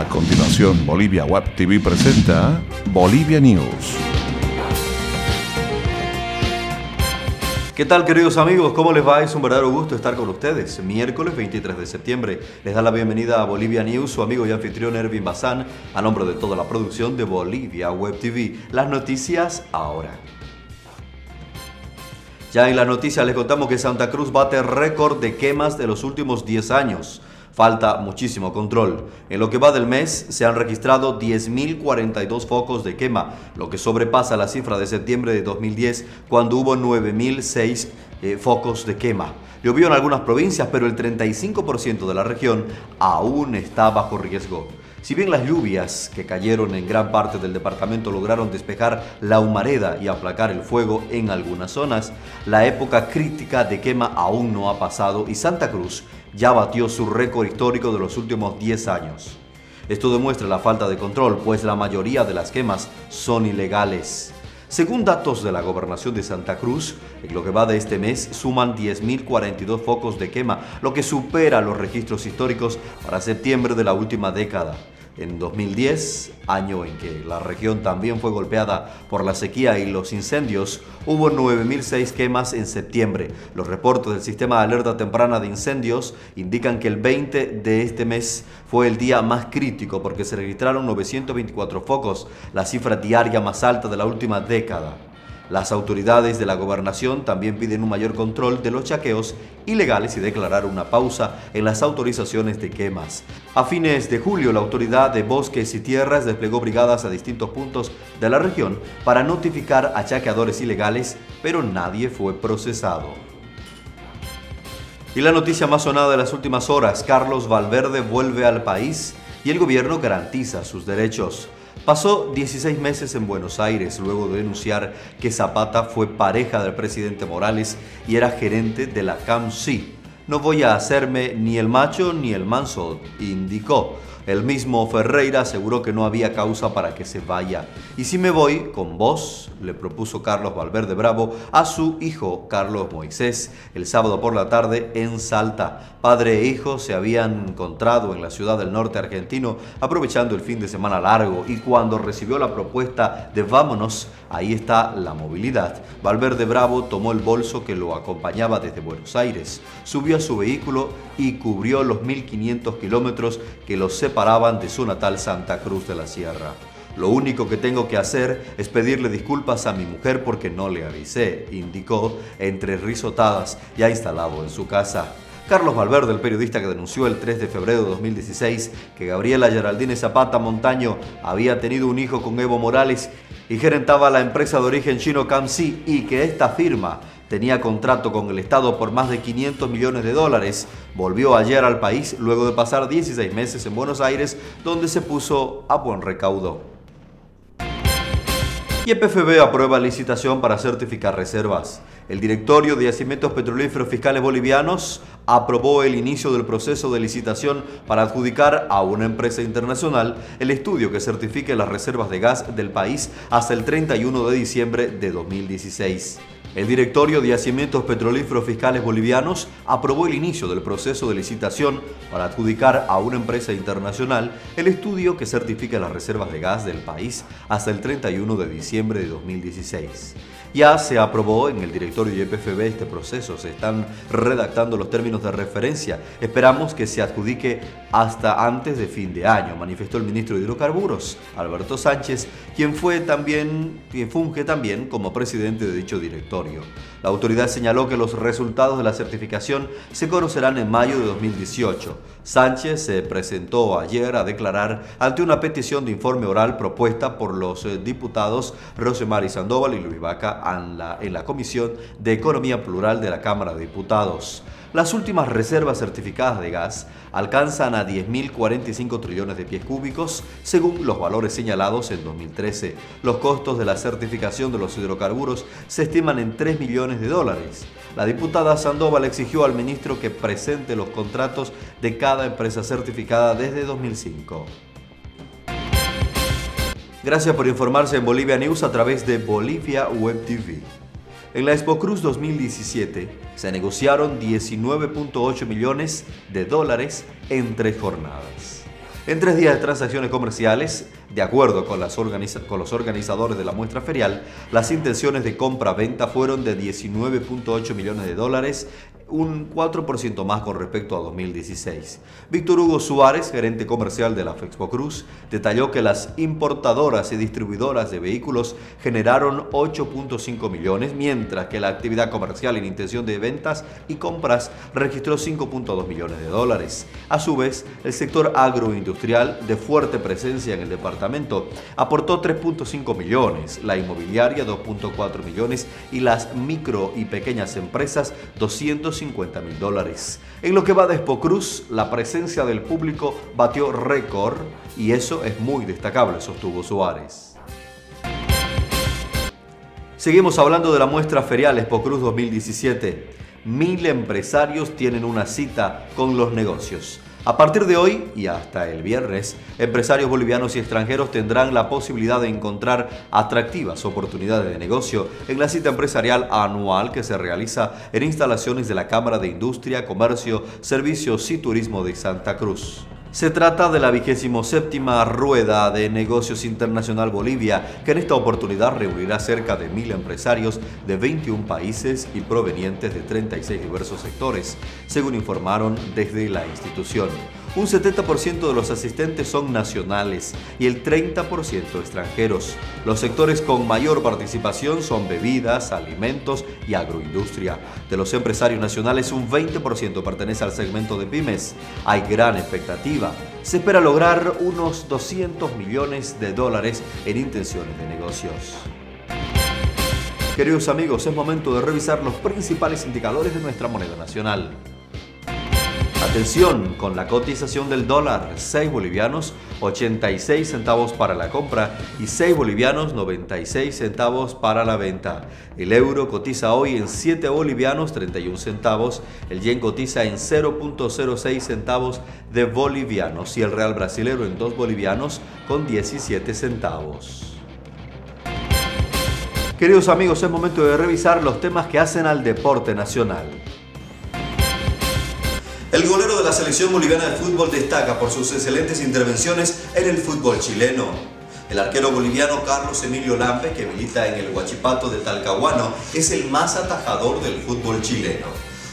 A continuación, Bolivia Web TV presenta Bolivia News. ¿Qué tal, queridos amigos? ¿Cómo les va? Es un verdadero gusto estar con ustedes. Miércoles 23 de septiembre les da la bienvenida a Bolivia News su amigo y anfitrión Ervin Bazán, a nombre de toda la producción de Bolivia Web TV. Las noticias ahora. Ya en las noticias les contamos que Santa Cruz bate récord de quemas de los últimos 10 años. Falta muchísimo control. En lo que va del mes se han registrado 10.042 focos de quema, lo que sobrepasa la cifra de septiembre de 2010 cuando hubo 9.006 focos de quema. Llovió en algunas provincias, pero el 35% de la región aún está bajo riesgo. Si bien las lluvias que cayeron en gran parte del departamento lograron despejar la humareda y aplacar el fuego en algunas zonas, la época crítica de quema aún no ha pasado y Santa Cruz ya batió su récord histórico de los últimos 10 años. Esto demuestra la falta de control, pues la mayoría de las quemas son ilegales. Según datos de la Gobernación de Santa Cruz, en lo que va de este mes suman 10.042 focos de quema, lo que supera los registros históricos para septiembre de la última década. En 2010, año en que la región también fue golpeada por la sequía y los incendios, hubo 9.006 quemas en septiembre. Los reportes del Sistema de Alerta Temprana de Incendios indican que el 20 de este mes fue el día más crítico porque se registraron 924 focos, la cifra diaria más alta de la última década. Las autoridades de la gobernación también piden un mayor control de los saqueos ilegales y declarar una pausa en las autorizaciones de quemas. A fines de julio, la Autoridad de Bosques y Tierras desplegó brigadas a distintos puntos de la región para notificar a saqueadores ilegales, pero nadie fue procesado. Y la noticia más sonada de las últimas horas: Carlos Valverde vuelve al país y el gobierno garantiza sus derechos. Pasó 16 meses en Buenos Aires luego de denunciar que Zapata fue pareja del presidente Morales y era gerente de la CAMSI. No voy a hacerme ni el macho ni el manso, indicó. El mismo Ferreira aseguró que no había causa para que se vaya. Y si me voy con vos, le propuso Carlos Valverde Bravo a su hijo Carlos Moisés el sábado por la tarde en Salta. Padre e hijo se habían encontrado en la ciudad del norte argentino aprovechando el fin de semana largo, y cuando recibió la propuesta de vámonos, ahí está la movilidad, Valverde Bravo tomó el bolso que lo acompañaba desde Buenos Aires, subió a su vehículo y cubrió los 1.500 kilómetros que los separaban de su natal Santa Cruz de la Sierra. Lo único que tengo que hacer es pedirle disculpas a mi mujer porque no le avisé, indicó entre risotadas, ya instalado en su casa. Carlos Valverde, el periodista que denunció el 3 de febrero de 2016 que Gabriela Geraldine Zapata Montaño había tenido un hijo con Evo Morales y gerentaba la empresa de origen chino CAMSI y que esta firma tenía contrato con el Estado por más de 500 millones de dólares, volvió ayer al país luego de pasar 16 meses en Buenos Aires, donde se puso a buen recaudo. YPFB aprueba licitación para certificar reservas. El Directorio de Yacimientos Petrolíferos Fiscales Bolivianos aprobó el inicio del proceso de licitación para adjudicar a una empresa internacional el estudio que certifique las reservas de gas del país hasta el 31 de diciembre de 2016. El Directorio de Yacimientos Petrolíferos Fiscales Bolivianos aprobó el inicio del proceso de licitación para adjudicar a una empresa internacional el estudio que certifica las reservas de gas del país hasta el 31 de diciembre de 2016. Ya se aprobó en el Directorio de YPFB este proceso, se están redactando los términos de referencia. Esperamos que se adjudique hasta antes de fin de año, manifestó el ministro de Hidrocarburos, Alberto Sánchez, quien funge también como presidente de dicho directorio. La autoridad señaló que los resultados de la certificación se conocerán en mayo de 2018. Sánchez se presentó ayer a declarar ante una petición de informe oral propuesta por los diputados Rosemary Sandoval y Luis Vaca en la Comisión de Economía Plural de la Cámara de Diputados. Las últimas reservas certificadas de gas alcanzan a 10.045 trillones de pies cúbicos, según los valores señalados en 2013. Los costos de la certificación de los hidrocarburos se estiman en 3 millones de dólares. La diputada Sandoval exigió al ministro que presente los contratos de cada empresa certificada desde 2005. Gracias por informarse en Bolivia News a través de Bolivia Web TV. En la Expo Cruz 2017 se negociaron 19.8 millones de dólares en 3 jornadas. En 3 días de transacciones comerciales, de acuerdo con los organizadores de la muestra ferial, las intenciones de compra-venta fueron de 19.8 millones de dólares, un 4% más con respecto a 2016. Víctor Hugo Suárez, gerente comercial de la FEXPOCRUZ, detalló que las importadoras y distribuidoras de vehículos generaron 8.5 millones, mientras que la actividad comercial en intención de ventas y compras registró 5.2 millones de dólares. A su vez, el sector agroindustrial, de fuerte presencia en el departamento, aportó 3.5 millones, la inmobiliaria 2.4 millones y las micro y pequeñas empresas 250 mil dólares. En lo que va de Expocruz, la presencia del público batió récord y eso es muy destacable, sostuvo Suárez. Seguimos hablando de la muestra ferial Expocruz 2017. 1000 empresarios tienen una cita con los negocios. A partir de hoy y hasta el viernes, empresarios bolivianos y extranjeros tendrán la posibilidad de encontrar atractivas oportunidades de negocio en la cita empresarial anual que se realiza en instalaciones de la Cámara de Industria, Comercio, Servicios y Turismo de Santa Cruz. Se trata de la 27ª Rueda de Negocios Internacional Bolivia, que en esta oportunidad reunirá cerca de 1000 empresarios de 21 países y provenientes de 36 diversos sectores, según informaron desde la institución. Un 70% de los asistentes son nacionales y el 30% extranjeros. Los sectores con mayor participación son bebidas, alimentos y agroindustria. De los empresarios nacionales, un 20% pertenece al segmento de pymes. Hay gran expectativa. Se espera lograr unos 200 millones de dólares en intenciones de negocios. Queridos amigos, es momento de revisar los principales indicadores de nuestra moneda nacional. Atención con la cotización del dólar, 6 bolivianos 86 centavos para la compra y 6 bolivianos 96 centavos para la venta. El euro cotiza hoy en 7 bolivianos 31 centavos, el yen cotiza en 0.06 centavos de bolivianos y el real brasilero en 2 bolivianos con 17 centavos. Queridos amigos, es momento de revisar los temas que hacen al deporte nacional. El golero de la selección boliviana de fútbol destaca por sus excelentes intervenciones en el fútbol chileno. El arquero boliviano Carlos Emilio Lampe, que milita en el Huachipato de Talcahuano, es el más atajador del fútbol chileno.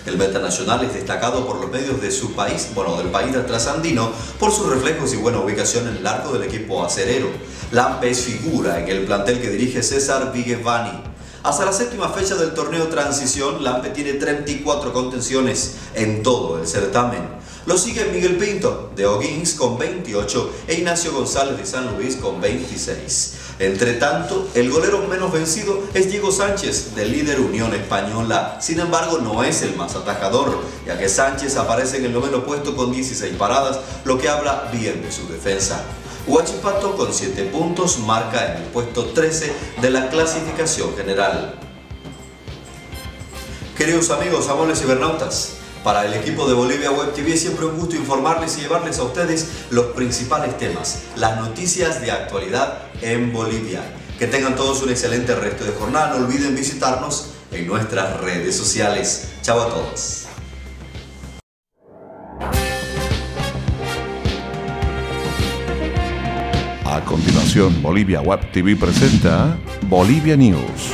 El metanacional es destacado por los medios de su país, del país trasandino, por sus reflejos y buena ubicación en el arco del equipo acerero. Lampe es figura en el plantel que dirige César Vigevani. Hasta la 7ª fecha del torneo Transición, Lampe tiene 34 contenciones en todo el certamen. Lo sigue Miguel Pinto de O'Higgins con 28 e Ignacio González de San Luis con 26. Entre tanto, el golero menos vencido es Diego Sánchez, del líder Unión Española. Sin embargo, no es el más atajador, ya que Sánchez aparece en el 9º puesto con 16 paradas, lo que habla bien de su defensa. Huachipato con 7 puntos marca en el puesto 13 de la clasificación general. Queridos amigos, amables cibernautas, para el equipo de Bolivia Web TV es siempre un gusto informarles y llevarles a ustedes los principales temas, las noticias de actualidad en Bolivia. Que tengan todos un excelente resto de jornada. No olviden visitarnos en nuestras redes sociales. Chao a todos. A continuación, Bolivia Web TV presenta Bolivia News.